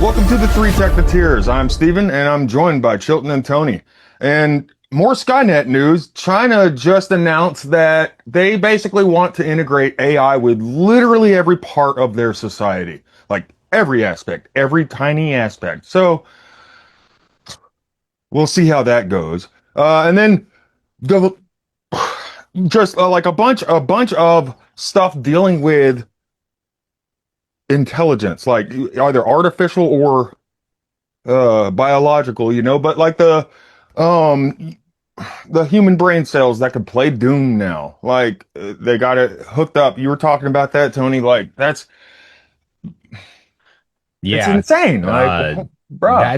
Welcome to the Three Technoteers. I'm Steven, and I'm joined by Chilton and Tony. And more Skynet news. China just announced that they basically want to integrate AI with literally every part of their society. Like every aspect, every tiny aspect. So we'll see how that goes. And then the, just like a bunch of stuff dealing with intelligence, like either artificial or biological, but like um the human brain cells that could play Doom now. Like they got it hooked up. You were talking about that, Tony. Like it's Yeah, insane. Like, uh, bruh.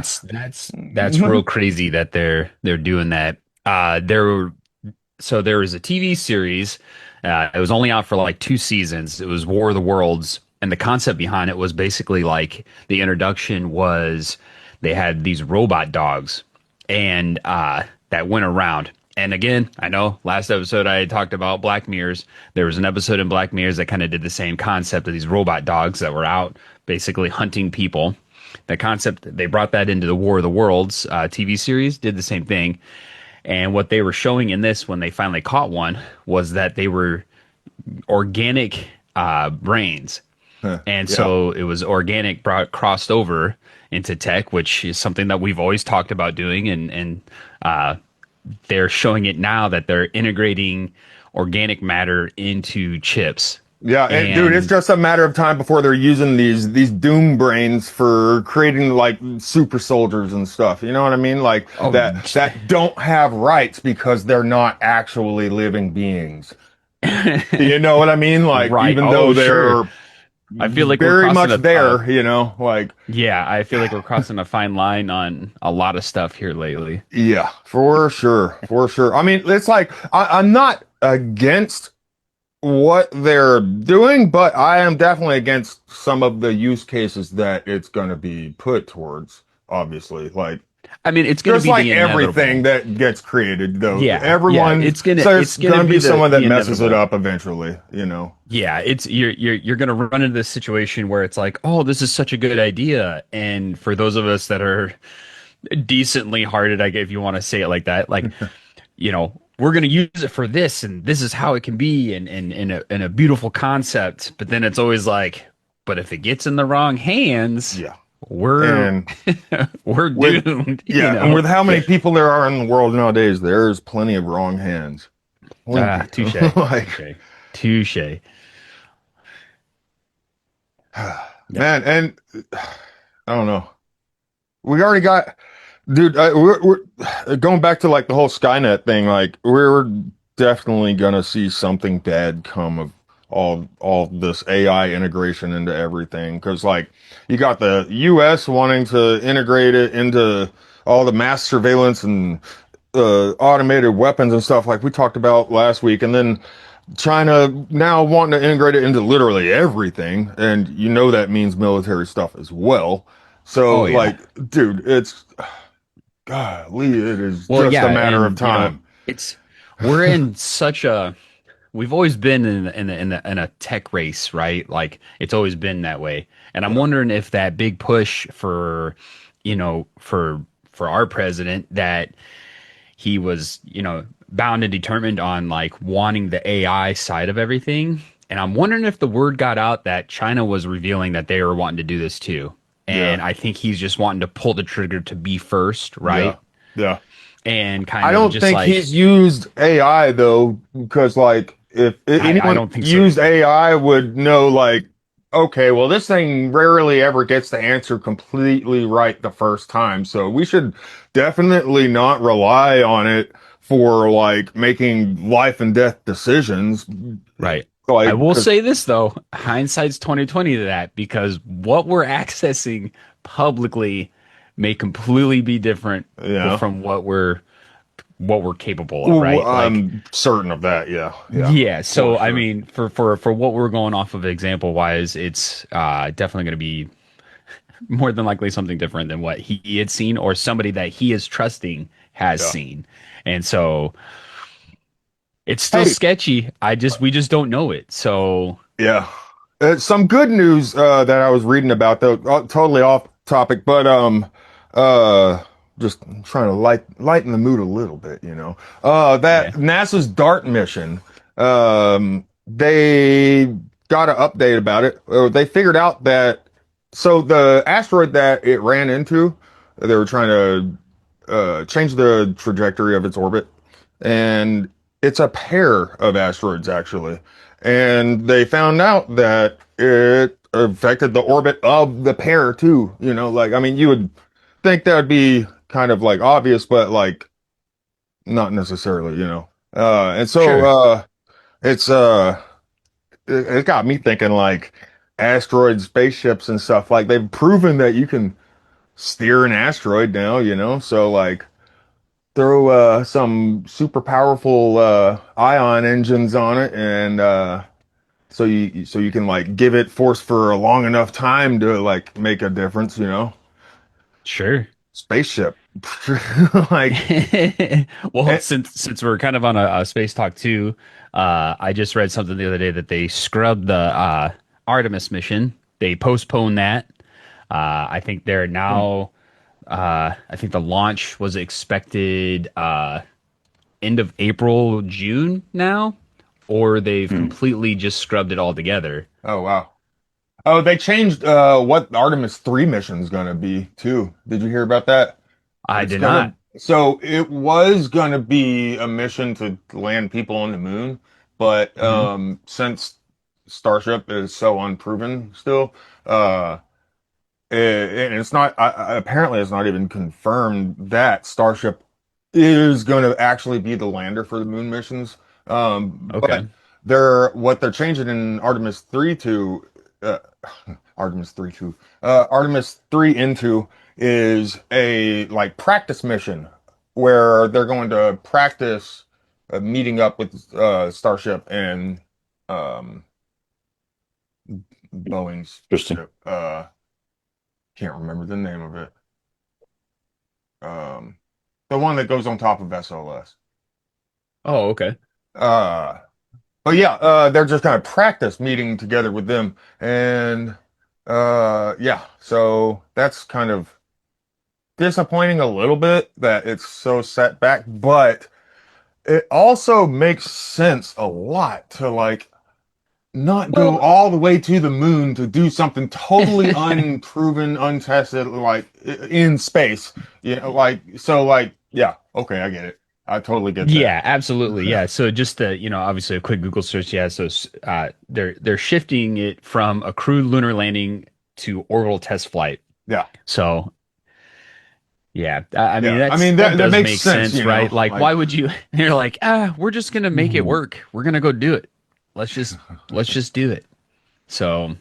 that's real crazy that they're doing that. There was a TV series. It was only out for like two seasons. It was War of the Worlds, and the concept behind it was basically like the introduction was they had these robot dogs, and that went around. And again, I know last episode I had talked about Black Mirrors. There was an episode in Black Mirrors that kind of did the same concept of these robot dogs that were out basically hunting people. The concept, they brought that into the War of the Worlds TV series, did the same thing. And what they were showing in this when they finally caught one was that they were organic brains. And Yeah. so it was organic crossed over into tech, which is something that we've always talked about doing. And they're showing it now that they're integrating organic matter into chips. Yeah, dude, it's And just a matter of time before they're using these doom brains for creating like super soldiers and stuff. You know what I mean? Like oh, that don't have rights because they're not actually living beings. You know what I mean? Like right. even Oh, though sure. they're I feel like we're very crossing much a there, like yeah, I feel like we're crossing a fine line on a lot of stuff here lately. yeah, for sure, for sure. I mean, it's like I'm not against what they're doing, but I am definitely against some of the use cases that it's going to be put towards, obviously. Like, I mean, it's going to just be like the everything inevitable. that gets created, though, Yeah, everyone, so there's it's gonna going to be be someone that the messes it inevitable. up eventually. Yeah, it's you're gonna run into this situation where it's like, oh, this is such a good idea, and for those of us that are decently hearted, I guess if you want to say it like that, like we're gonna use it for this, and this is how it can be, and a beautiful concept. But then it's always like, but if it gets in the wrong hands, Yeah. we're And we're with, doomed, you yeah, and know. with how many people there are in the world nowadays, there's plenty of wrong hands. Ah, Plenty. touche, Like, touche, touche. Yep. man, and I don't know. We already got, dude. We're going back to like the whole Skynet thing. Like we're definitely gonna see something bad come of all this AI integration into everything. Because like you got the U.S. wanting to integrate it into all the mass surveillance and automated weapons and stuff like we talked about last week, and then China now wanting to integrate it into literally everything, and that means military stuff as well. So, Oh yeah. like, dude, it's golly, it is Well, just a yeah, matter of and time. it's we're in such a we've always been in a tech race, right? Like it's always been that way. And I'm Yeah, wondering if that big push for, for our president that he was, bound and determined on like wanting the AI side of everything. And I'm wondering if the word got out that China was revealing that they were wanting to do this too. yeah, And I think he's just wanting to pull the trigger to be first, yeah, right? yeah. And I kind of don't just think like, he's used AI though, because like if I anyone don't think so used either. AI would know like, okay, well this thing rarely ever gets the answer completely right the first time, so we should definitely not rely on it for like making life and death decisions. Right. I Like, will because say this though, hindsight's 2020 to that because what we're accessing publicly may completely be different you know, from what we're capable of, ooh, right? Like, I'm certain of that. Yeah, yeah, yeah. for So I sure. mean, for what we're going off of example wise, it's definitely going to be more than likely something different than what he had seen or somebody that he is trusting has Yeah. seen. And so it's still Hey, sketchy. We just don't know it. So yeah. Some good news that I was reading about, though, totally off. topic, but uh just trying to lighten the mood a little bit, you know. That Okay. NASA's DART mission, they got an update about it. They figured out that so the asteroid that it ran into, they were trying to change the trajectory of its orbit, and it's a pair of asteroids actually. And they found out that it affected the orbit of the pair too. You know, like I mean, you would think that would be kind of like obvious, but like not necessarily, you know. And so Sure. it's it got me thinking like asteroid spaceships and stuff. Like they've proven that you can steer an asteroid now, you know. So like throw some super powerful ion engines on it and so you can like give it force for a long enough time to like make a difference, you know. Sure. Spaceship. Like Well, eh, since we're kind of on a space talk too, I just read something the other day that they scrubbed the Artemis mission. They postponed that. I think they're hmm, now. I think the launch was expected end of April, June now, or they've Hmm. completely just scrubbed it all together. oh wow. Oh, they changed what Artemis 3 mission's gonna be too. Did you hear about that? I It's did gonna not. so it was gonna be a mission to land people on the moon, but Hmm. since Starship is so unproven still, uh and it's not apparently it's not even confirmed that Starship is going to actually be the lander for the moon missions. But Okay. they're changing in Artemis 3 to uh, Artemis 3 to Artemis 3 into is a like practice mission where they're going to practice meeting up with Starship and um, Boeing's Interesting. ship. Can't remember the name of it. Um, the one that goes on top of SLS. Oh, okay. Uh, but yeah, they're just kind of practice meeting together with them, and yeah, so that's kind of disappointing a little bit that it's so set back, but it also makes sense a lot to like not go Well, all the way to the moon to do something totally unproven, untested, like in space. You know, like so, like yeah, okay, I get it. I totally get that. yeah, absolutely. Yeah. So just obviously a quick Google search. Yeah. So they're shifting it from a crewed lunar landing to orbital test flight. Yeah, So yeah, I mean yeah. I mean that that does makes make sense, sense, you know. right? Like, Like, why would you? They're like, we're just gonna make it Mhm. work. We're gonna go do it. Let's just do it. So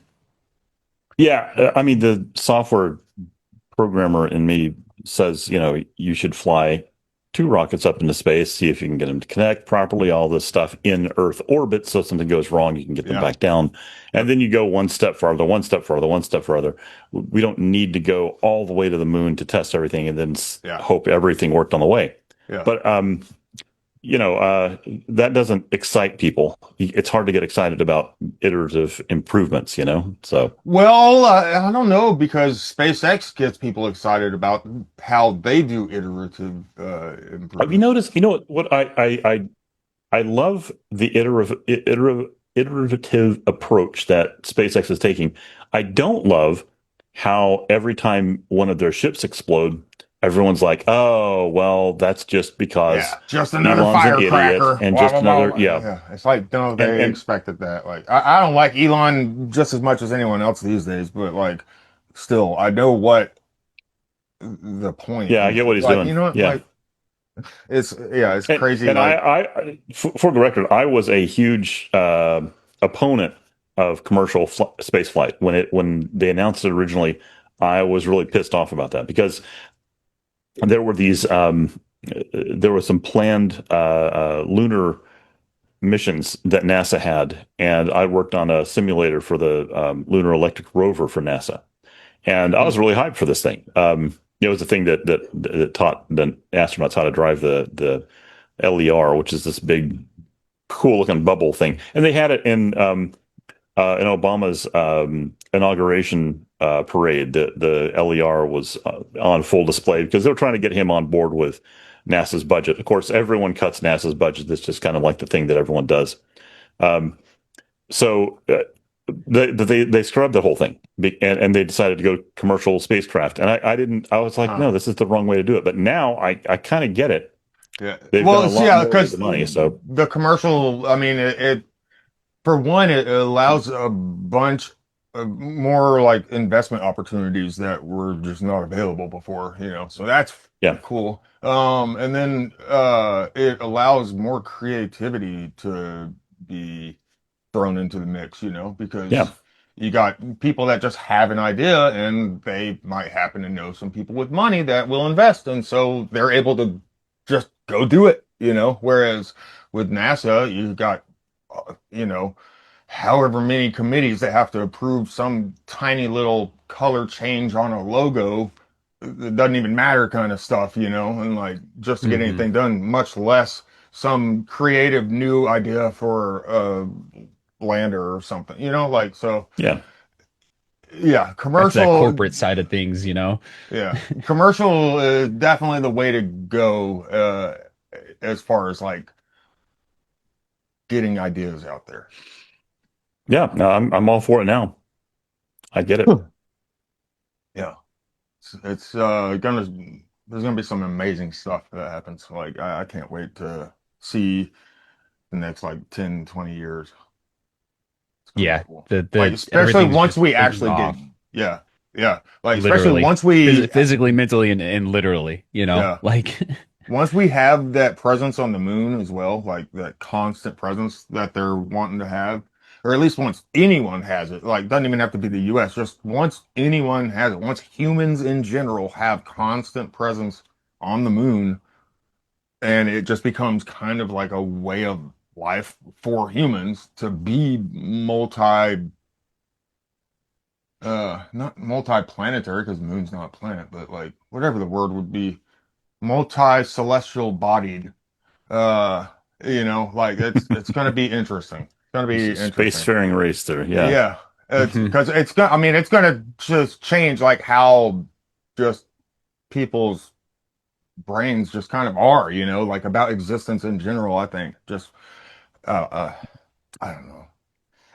Yeah, I mean, the software programmer in me says, you should fly two rockets up into space, see if you can get them to connect properly, all this stuff in Earth orbit. So if something goes wrong, you can get them yeah, back down. And yep, then you go one step farther, one step farther, one step further. We don't need to go all the way to the moon to test everything and then yeah, hope everything worked on the way. yeah. But that doesn't excite people. It's hard to get excited about iterative improvements. So, Well, I don't know because SpaceX gets people excited about how they do iterative have you improvements. noticed, what I love the iterative approach that SpaceX is taking. I don't love how every time one of their ships explode, everyone's like, "Oh, well, that's just because Yeah, just another Elon's an idiot firecracker. and Blah just blah blah. another, Blah. yeah." Yeah, it's like no, And they and expected that. Like I don't like Elon just as much as anyone else these days, but like still, I know what the point. yeah, I get what he's Like you doing. know, Yeah. like it's yeah, it's And crazy. and Like for the record, I was a huge opponent of commercial space flight when they announced it originally. I was really pissed off about that because there were these there were some planned lunar missions that NASA had, and I worked on a simulator for the lunar electric rover for NASA, and I hmm, was really hyped for this thing. It was a thing that taught the astronauts how to drive the LER, which is this big, cool looking bubble thing, and they had it in Obama's inauguration parade. The LER was on full display because they were trying to get him on board with NASA's budget. Of course, everyone cuts NASA's budget. That's just kind of like the thing that everyone does. Um, so they scrubbed the whole thing, and they decided to go commercial spacecraft. And I didn't. I was like, Huh. no, this is the wrong way to do it. But now I kind of get it. Yeah. They've done Well, a see, lot yeah, more with the because money. So the commercial, I mean, it for one, it allows a bunch of more like investment opportunities that were just not available before, So that's yeah, cool. And then it allows more creativity to be thrown into the mix, yeah, because you got people that just have an idea and they might happen to know some people with money that will invest. And so they're able to just go do it. Whereas with NASA, you've got, however many committees that have to approve some tiny little color change on a logo. It doesn't even matter kind of stuff, and like just to get Hmm. anything done, much less some creative new idea for lander or something, like so. yeah. Yeah, That's that commercial. corporate side of things, you know. Yeah, commercial is definitely the way to go as far as like getting ideas out there. Yeah, no, I'm all for it now. I get it. Hmm. Yeah, it's gonna there's gonna be some amazing stuff that happens. Like I can't wait to see the next like 10, 20 years. It's gonna be Yeah, cool. Like the especially everything's once just we taking actually off, yeah, yeah. Like especially literally, once we physically, mentally, and literally, you know, yeah. like Once we have that presence on the moon as well, like that constant presence that they're wanting to have, or at least once anyone has it, like doesn't even have to be the US, just once anyone has it, once humans in general have constant presence on the moon, and it just becomes kind of like a way of life for humans to be not multi-planetary because the moon's not a planet, but like whatever the word would be, multi-celestial bodied. Uh, like it's gonna be interesting. It's gonna It's be a interesting. spacefaring race there. Yeah. Yeah, it's Mhm. because it's gonna. I mean, it's gonna just change like how just people's brains just kind of are. Like about existence in general. I think just uh, uh I don't know.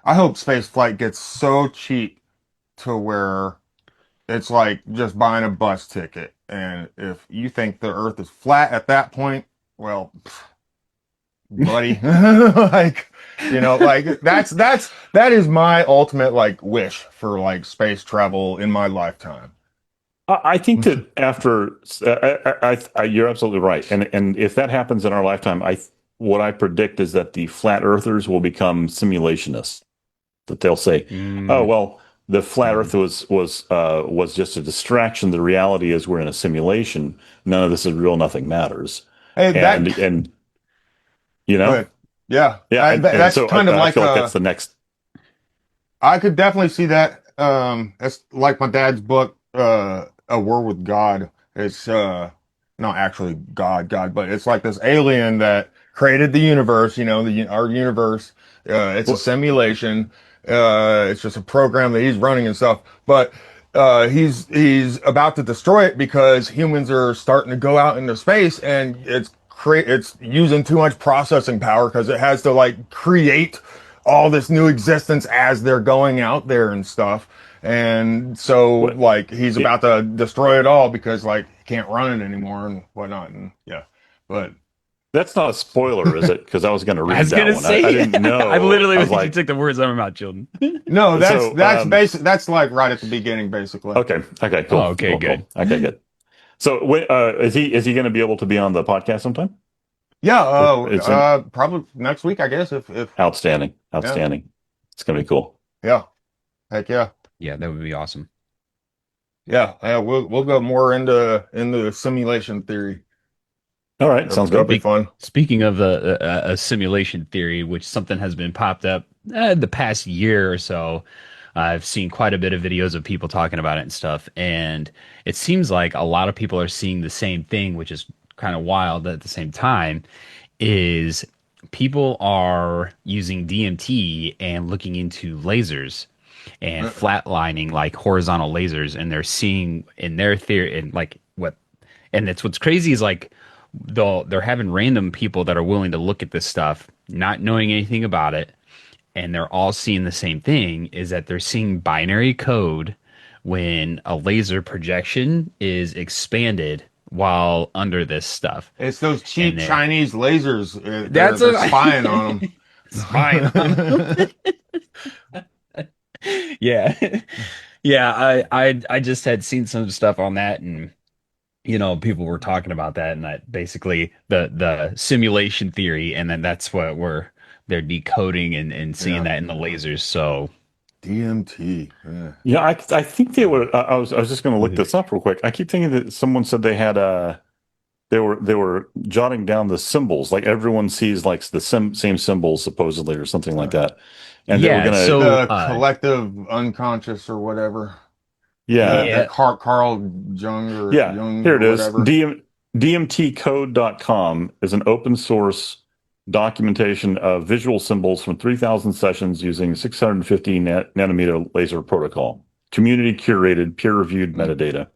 I hope space flight gets so cheap to where it's like just buying a bus ticket, and if you think the Earth is flat at that point, well, buddy. Like, like that is my ultimate like wish for like space travel in my lifetime. I think that after you're absolutely right, and if that happens in our lifetime, what I predict is that the flat earthers will become simulationists. That they'll say, "Oh Mm, well, the flat mhm. Earth was just a distraction. The reality is we're in a simulation. None of this is real. Nothing matters." Hey, And you go know, ahead. Yeah, yeah, and that's so kind of I like feel like that's the next. I could definitely see that. That's like my dad's book, A War with God. It's not actually God, but it's like this alien that created the universe, our universe. It's a Well, simulation. It's just a program that he's running and stuff. But he's about to destroy it because humans are starting to go out into space and it's using too much processing power because it has to like create all this new existence as they're going out there and stuff. And so what like he's it, about to destroy it all because like he can't run it anymore and whatnot. And yeah, but that's not a spoiler, is it? Because I was going to I read was that gonna one. I say, didn't I know. I was literally you like, took the words out of my mouth, children. no, that's so that's basic. That's like right at the beginning, basically. okay, okay, Oh, cool, okay, cool, good. cool. Okay, good. So, is he going to be able to be on the podcast sometime? Yeah, It's in probably next week, I guess. If outstanding, yeah, outstanding. It's going to be cool. yeah, heck yeah, Yeah, that would be awesome. yeah, yeah. We'll go more into simulation theory. All right, That'll, sounds that'll good. be fun. Speaking of a simulation theory, which something has been popped up the past year or so, I've seen quite a bit of videos of people talking about it and stuff, and it seems like a lot of people are seeing the same thing, which is kind of wild at the same time, is people are using DMT and looking into lasers. and Uh, flatlining like horizontal lasers, and they're seeing in their theory and like what, and it's what's crazy is like they're having random people that are willing to look at this stuff, not knowing anything about it, and they're all seeing the same thing is that they're seeing binary code when a laser projection is expanded while under this stuff. it's those And cheap Chinese lasers. that's They're a spying on spying on them. them. Yeah. Yeah, I just had seen some stuff on that, and people were talking about that, and that basically the simulation theory, and then that's what they're decoding and seeing Yeah, that in the lasers. So DMT. Yeah. Yeah, I think they were. I was just going to look this up real quick. I keep thinking that someone said they had they were jotting down the symbols, like everyone sees like the same symbols supposedly or something like that, and they were yeah, gonna, so The collective unconscious or whatever. yeah, The yeah, Carl Jung or yeah. Jung Here or it is. whatever. DMTcode.com is an open source documentation of visual symbols from 3,000 sessions using 650 nanometer laser protocol. Community curated, peer reviewed metadata.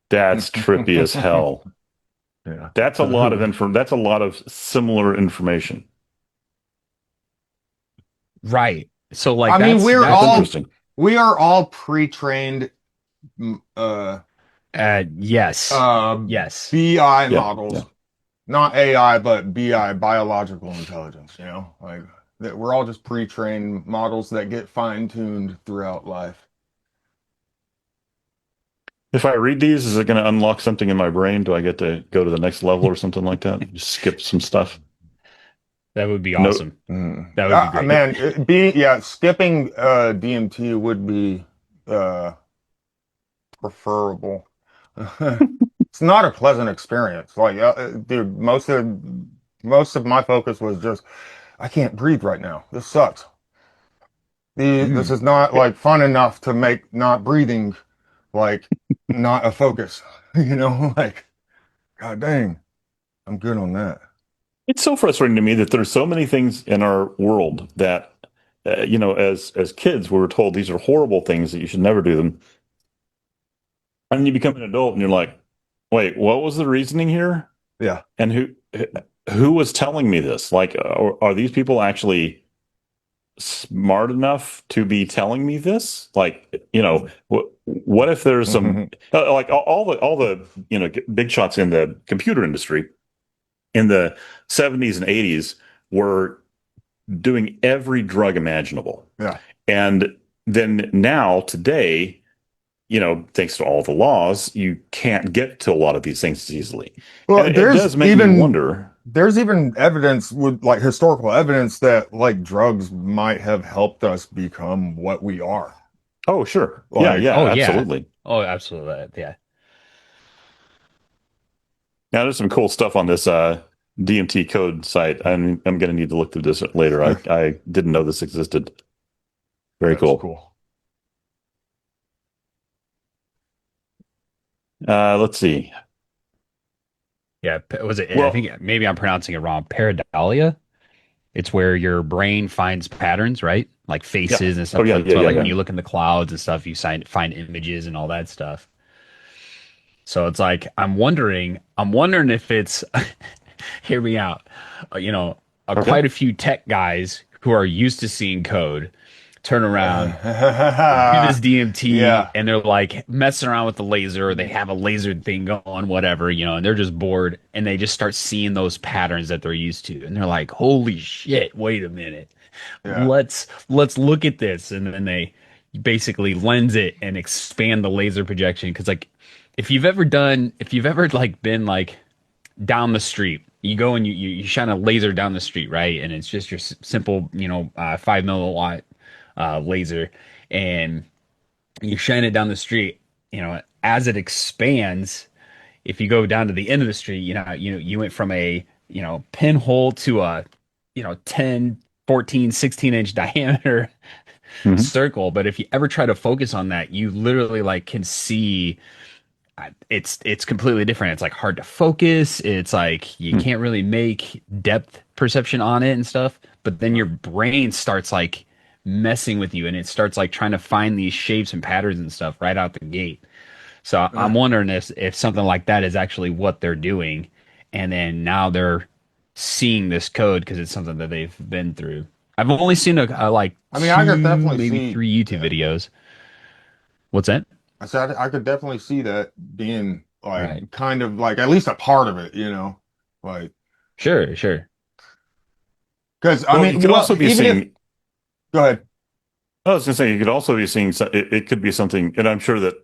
That's trippy as hell. Yeah. That's a lot of That's a lot of similar information. right. So like I mean, That's interesting. we are all pre-trained yes. uh Yes. BI Yeah, yeah. models, not AI, but BI, biological intelligence, like that we're all just pre-trained models that get fine-tuned throughout life. If I read these, is it going to unlock something in my brain? Do I get to go to the next level or something like that? Just skip some stuff? That would be No. awesome. That would be great. Man, skipping DMT would be uh preferable. It's not a pleasant experience. Like, dude, most of my focus was just, I can't breathe right now. This sucks. This Mm. is not like fun enough to make not breathing like not a focus. Like, God dang, I'm good on that. It's so frustrating to me that there's so many things in our world that, as kids, we were told these are horrible things that you should never do them. And then you become an adult and you're like, wait, what was the reasoning here? Yeah. And who was telling me this? Like, are these people actually smart enough to be telling me this? Like, what if there's some like all the big shots in the computer industry in the 70s and 80s were doing every drug imaginable. Yeah. And then now today, thanks to all the laws, you can't get to a lot of these things easily. Well, And it does make me wonder. there's even evidence with like historical evidence that like drugs might have helped us become what we are. Oh, sure. Yeah, Like, yeah, Oh yeah. absolutely. Oh, absolutely. Yeah. Now, there's some cool stuff on this DMT code site. I'm going to need to look through this later. I didn't know this existed. Very that's cool. cool. Let's see. Yeah. Was it? I Well, think maybe I'm pronouncing it wrong. Pareidolia. It's where your brain finds patterns, right? Like yeah. faces and Oh, stuff. yeah, That's yeah, why, yeah, like when yeah. you look in the clouds and stuff, you find images and all that stuff. So it's like I'm wondering if it's hear me out. Okay. Quite a few tech guys who are used to seeing code turn around, do this DMT, Yeah. and they're like messing around with the laser, or they have a laser thing going, whatever, and they're just bored, and they just start seeing those patterns that they're used to, and they're like, "Holy shit! Wait a minute, Yeah. let's look at this," and then they basically lens it and expand the laser projection because like if you've ever like been like down the street. You go and you shine a laser down the street, right? And it's just your simple, 5 milliwatt laser, and you shine it down the street. As it expands, if you go down to the end of the street, you went from a pinhole to a 10, 14, 16 inch diameter Hmm. circle. But if you ever try to focus on that, you literally like can see it's completely different. It's like hard to focus. It's like you Hmm. can't really make depth perception on it and stuff. But then your brain starts like messing with you and it starts like trying to find these shapes and patterns and stuff right out the gate. So Uh, I'm wondering if something like that is actually what they're doing, and then now they're seeing this code because it's something that they've been through. I've only seen a like I mean, I could two, definitely maybe see, three YouTube yeah. videos. What's that? I said I could definitely see that being Right. like kind of like at least a part of it, you know, like Sure, sure. because I Well, you mean, could well, also be even if seeing. go ahead, I was going to say you could also be seeing. It could be something, and I'm sure that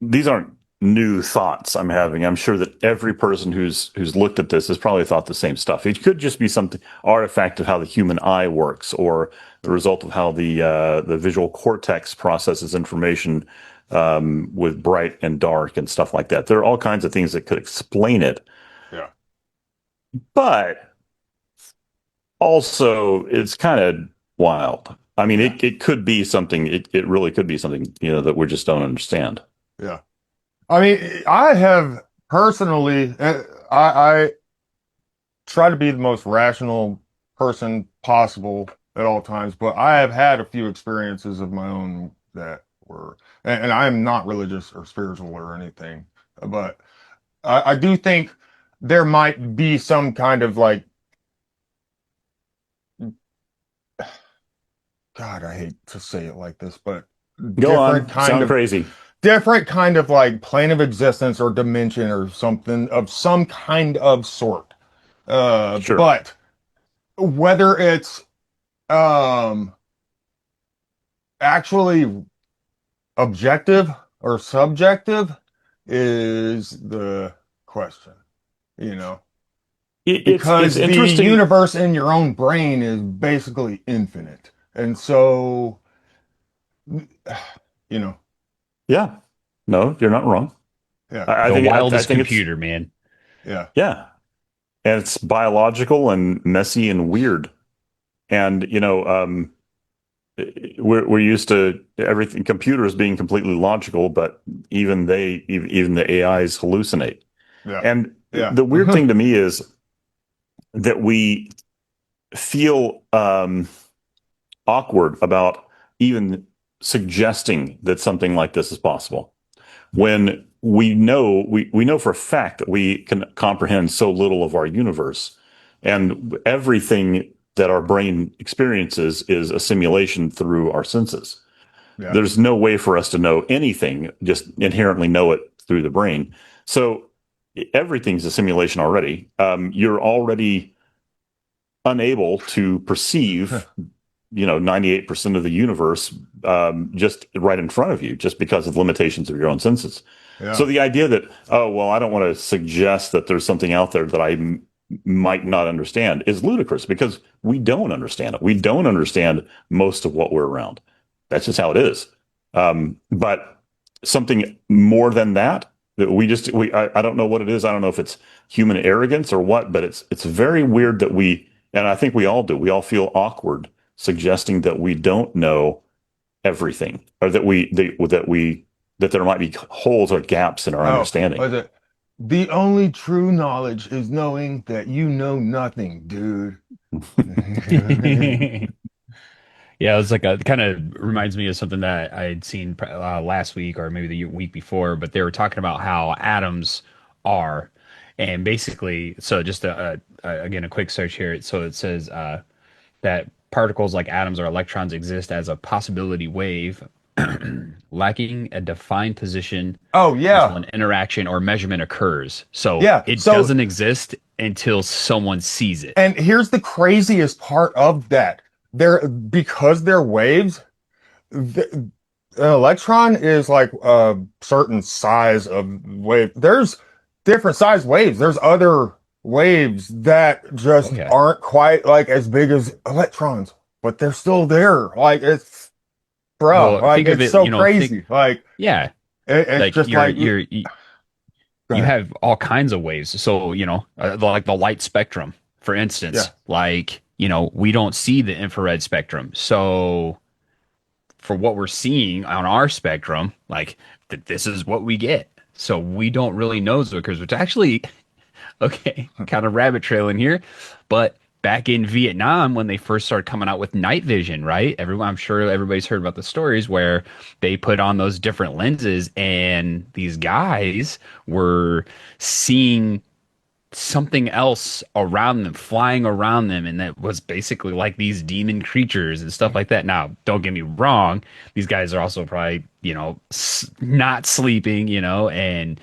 these aren't new thoughts I'm having. I'm sure that every person who's looked at this has probably thought the same stuff. It could just be something artifact of how the human eye works, or the result of how the visual cortex processes information with bright and dark and stuff like that. There are all kinds of things that could explain it, yeah, but also it's kind of wild. I mean, yeah, it could be something. It really could be something, that we just don't understand. yeah. I mean, I have personally, I try to be the most rational person possible at all times, but I have had a few experiences of my own that were, and I am not religious or spiritual or anything, but I do think there might be some kind of like, God, I hate to say it like this, but Go different on, kind sound of crazy. different kind of like plane of existence or dimension or something of some kind of sort. Sure. But whether it's um actually objective or subjective is the question, you know, It's because the interesting. universe in your own brain is basically infinite. And so, you know, Yeah. No, you're not wrong. yeah, I The think I wildest think it's computer, man. yeah, yeah, and it's biological and messy and weird. And we're used to everything computers being completely logical, but even the AIs hallucinate. yeah, And yeah. the weird thing to me is that we feel awkward about even suggesting that something like this is possible when we know for a fact that we can comprehend so little of our universe, and everything that our brain experiences is a simulation through our senses. Yeah. There's no way for us to know anything, just inherently know it through the brain. So everything's a simulation already. You're already unable to perceive 98% of the universe just right in front of you just because of limitations of your own senses. So Yeah. the idea that, oh, well, I don't want to suggest that there's something out there that might not understand is ludicrous because we don't understand it. We don't understand most of what we're around. That's just how it is. But something more than that, that I don't know what it is. I don't know if it's human arrogance or what, but it's very weird that and I think we all do. We all feel awkward suggesting that we don't know everything, or that there might be holes or gaps in our Oh, understanding. was it? The only true knowledge is knowing that you know nothing, dude. Yeah, it's like a kind of reminds me of something that I had seen last week or maybe the week before, but they were talking about how atoms are, and basically, so just again a quick search here. So it says that particles like atoms or electrons exist as a possibility wave, lacking a defined position Oh until yeah. an interaction or measurement occurs. So Yeah. it So, doesn't exist until someone sees it. and here's the craziest part of that. Because they're waves, an electron is like a certain size of wave. There's different size waves. There's other waves that Oh just yeah. aren't quite like as big as electrons, but they're still there. Like it's, bruh, Well, like think of it's it, so think crazy. Like yeah, it's like just like, go you ahead. have all kinds of waves. So, like the light spectrum, for Yeah. instance, like, we don't see the infrared spectrum. So, for what we're seeing on our spectrum, like this is what we get. So, we don't really know Zookers, which actually, okay, kind of rabbit trailing here, but back in Vietnam when they first started coming out with night vision, right? Everyone, I'm sure everybody's heard about the stories where they put on those different lenses and these guys were seeing something else around them, flying around them, and that was basically like these demon creatures and stuff like that. Now, don't get me wrong, these guys are also probably, not sleeping, and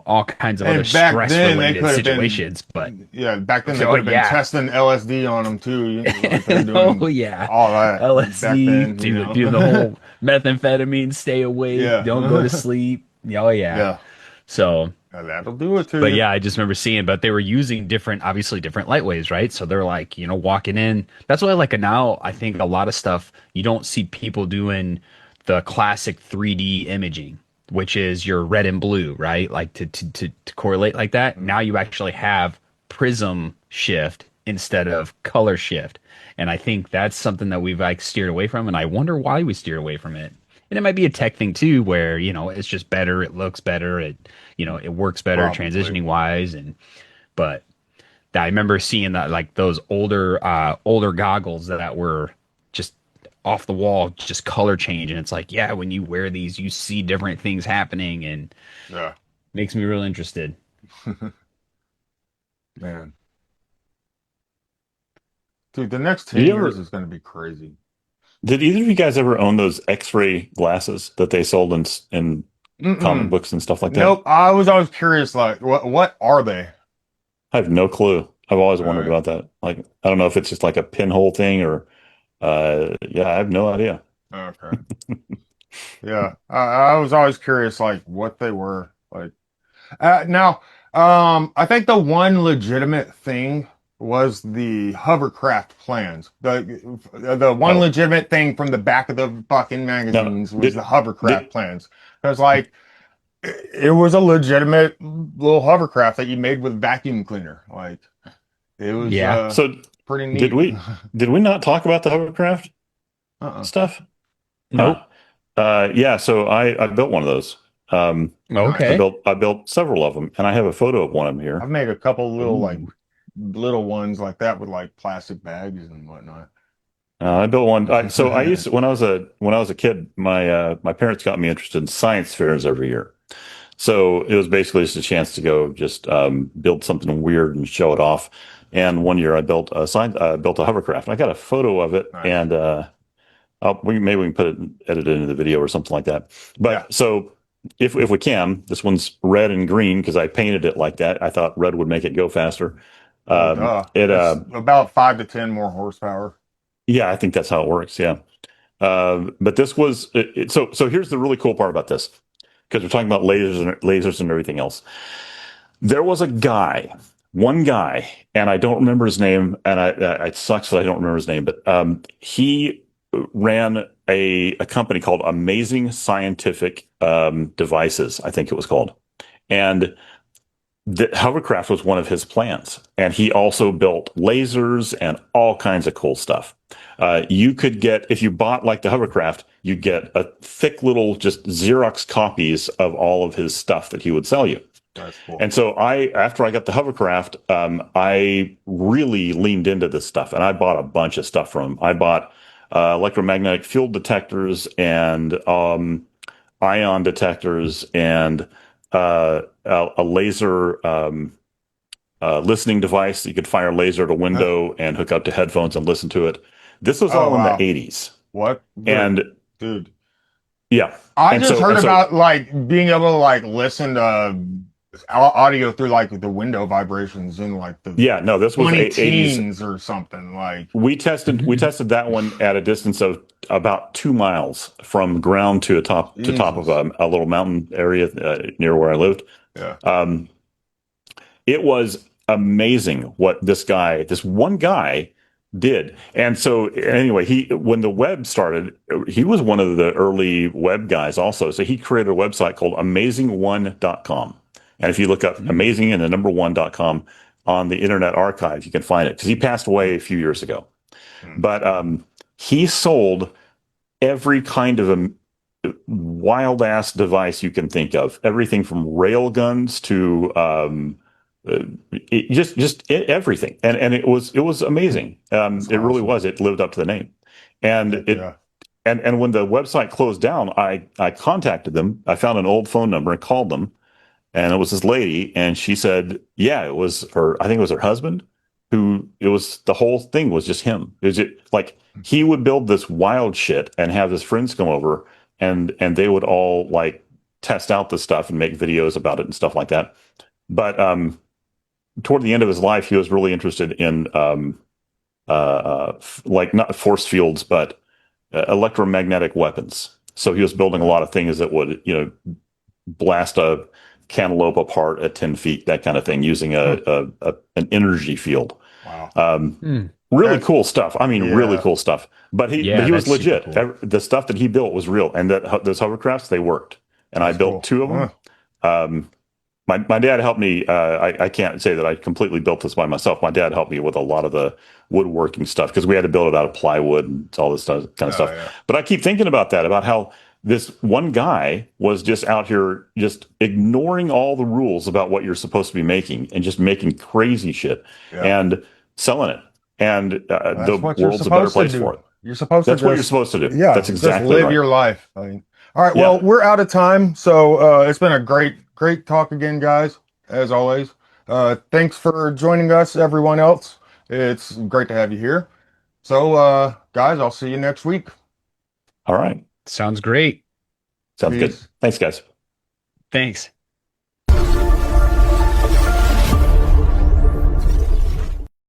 all kinds of other And back stress then they related could have been, situations. But yeah, back then they oh could have been yeah, testing LSD on them too, like they're oh doing yeah, all that back LSD, then, you do the know. whole methamphetamine, stay awake, don't go to Yeah. sleep. Oh yeah, Yeah. so. That'll do it to But you. yeah, I just remember seeing, but they were using different, obviously different light waves, right? So they're like, walking in. That's why, like, now I think a lot of stuff you don't see people doing the classic 3D imaging, which is your red and blue, right? Like to correlate like that. Mm. Now you actually have prism shift instead of color shift. And I think that's something that we've like steered away from. And I wonder why we steered away from it. And it might be a tech thing too, where, it's just better, it looks better, it works better Probably. transitioning wise. But I remember seeing that like those older goggles that were just off the wall, just color change. And it's like, yeah, when you wear these, you see different things happening and Yeah. makes me real interested. Man. Dude, the next Do 10 you years ever is going to be crazy. did either of you guys ever own those X-ray glasses that they sold in comic Mm-mm. books and stuff like that? Nope. I was always curious, like, what are they? I have no clue. I've always All wondered right. about that. Like, I don't know if it's just like a pinhole thing or, yeah, I have no idea. Okay. Yeah. I was always curious, like, what they were. Like, now, I think the one legitimate thing was the hovercraft plans. The one Oh, legitimate thing from the back of the fucking no, magazines was the did hovercraft did plans. Because like it was a legitimate little hovercraft that you made with vacuum cleaner. Like it was Yeah. so pretty did neat. we not talk about the hovercraft Uh-uh. stuff? Huh. Nope. Yeah, so I built one of those. Nice. I built several of them, and I have a photo of one of them here. I've made a couple little like Ooh. little ones like that with like plastic bags and whatnot. I built one. So I used to, when I was a kid, my parents got me interested in science fairs every year. So it was basically just a chance to go just build something weird and show it off. And one year I built a hovercraft. I got a photo of it, Nice. and maybe we can edit it into the video or something like that. Yeah. But so if we can, this one's red and green because I painted it like that. I thought red would make it go faster. Well, duh. It That's about 5 to 10 more horsepower. Yeah, I think that's how it works. Yeah. But this was so here's the really cool part about this because we're talking about lasers and everything else. There was one guy, and I don't remember his name, and it sucks that I don't remember his name, but he ran a company called Amazing Scientific Devices, I think it was called, and the hovercraft was one of his plans, and he also built lasers and all kinds of cool stuff. You could get, if you bought like the hovercraft, you get a thick little just Xerox copies of all of his stuff that he would sell you. That's cool. And so after I got the hovercraft, I really leaned into this stuff, and I bought a bunch of stuff from him. I bought electromagnetic field detectors and ion detectors and a laser listening device that you could fire a laser at a window and hook up to headphones and listen to it. This was Oh all in the wow. 80s. What? And Dude. yeah. I And just so, heard and so, about like being able to like listen to audio through like the window vibrations in like the yeah, no, this was 20 80s. teens or something. Like, We tested that one at a distance of about 2 miles from ground to top of Jesus. a little mountain area near where I lived. Yeah. Um, it was amazing what this one guy did. And so anyway, when the web started, he was one of the early web guys also. So he created a website called amazing1.com. And if you look up Mm. amazing and the number one.com on the Internet Archive, you can find it because he passed away a few years ago. Mm. But he sold every kind of a wild ass device you can think of, everything from rail guns to uh, everything, and it was amazing. That's It really awesome. was. It lived up to the name, and Heck it yeah. and when the website closed down, I contacted them. I found an old phone number and called them, and it was this lady, and she said, yeah, it was her. I think it was her husband. Who it was. The whole thing was just him. It was like he would build this wild shit and have his friends come over, and they would all like test out the stuff and make videos about it and stuff like that. But toward the end of his life, he was really interested in like not force fields, but electromagnetic weapons. So he was building a Okay. lot of things that would, blast a cantaloupe apart at 10 feet, that kind of thing, using Hmm. an energy field. Wow. Um, Hmm. really That's cool stuff. I mean, really yeah. cool stuff. But Yeah, he was that's super legit. cool. The stuff that he built was real, and that those hovercrafts they worked. And I That's built cool. two of them. Wow. Um, my dad helped me. I can't say that I completely built this by myself. My dad helped me with a lot of the woodworking stuff because we had to build it out of plywood and all this kind of Oh stuff. yeah. But I keep thinking about that, about how this one guy was just out here just ignoring all the rules about what you're supposed to be making and just making crazy shit Yeah. and selling it. And the That's what you're world's a better supposed to place for do. it. You're supposed to That's what you're just, supposed to do. yeah, That's just exactly live right. your life. I mean, all right. Well, Yeah. we're out of time. So it's been a great talk again, guys, as always. Thanks for joining us, everyone else. It's great to have you here. So, guys, I'll see you next week. All right. Sounds great. Sounds good. Peace. Thanks, guys. Thanks.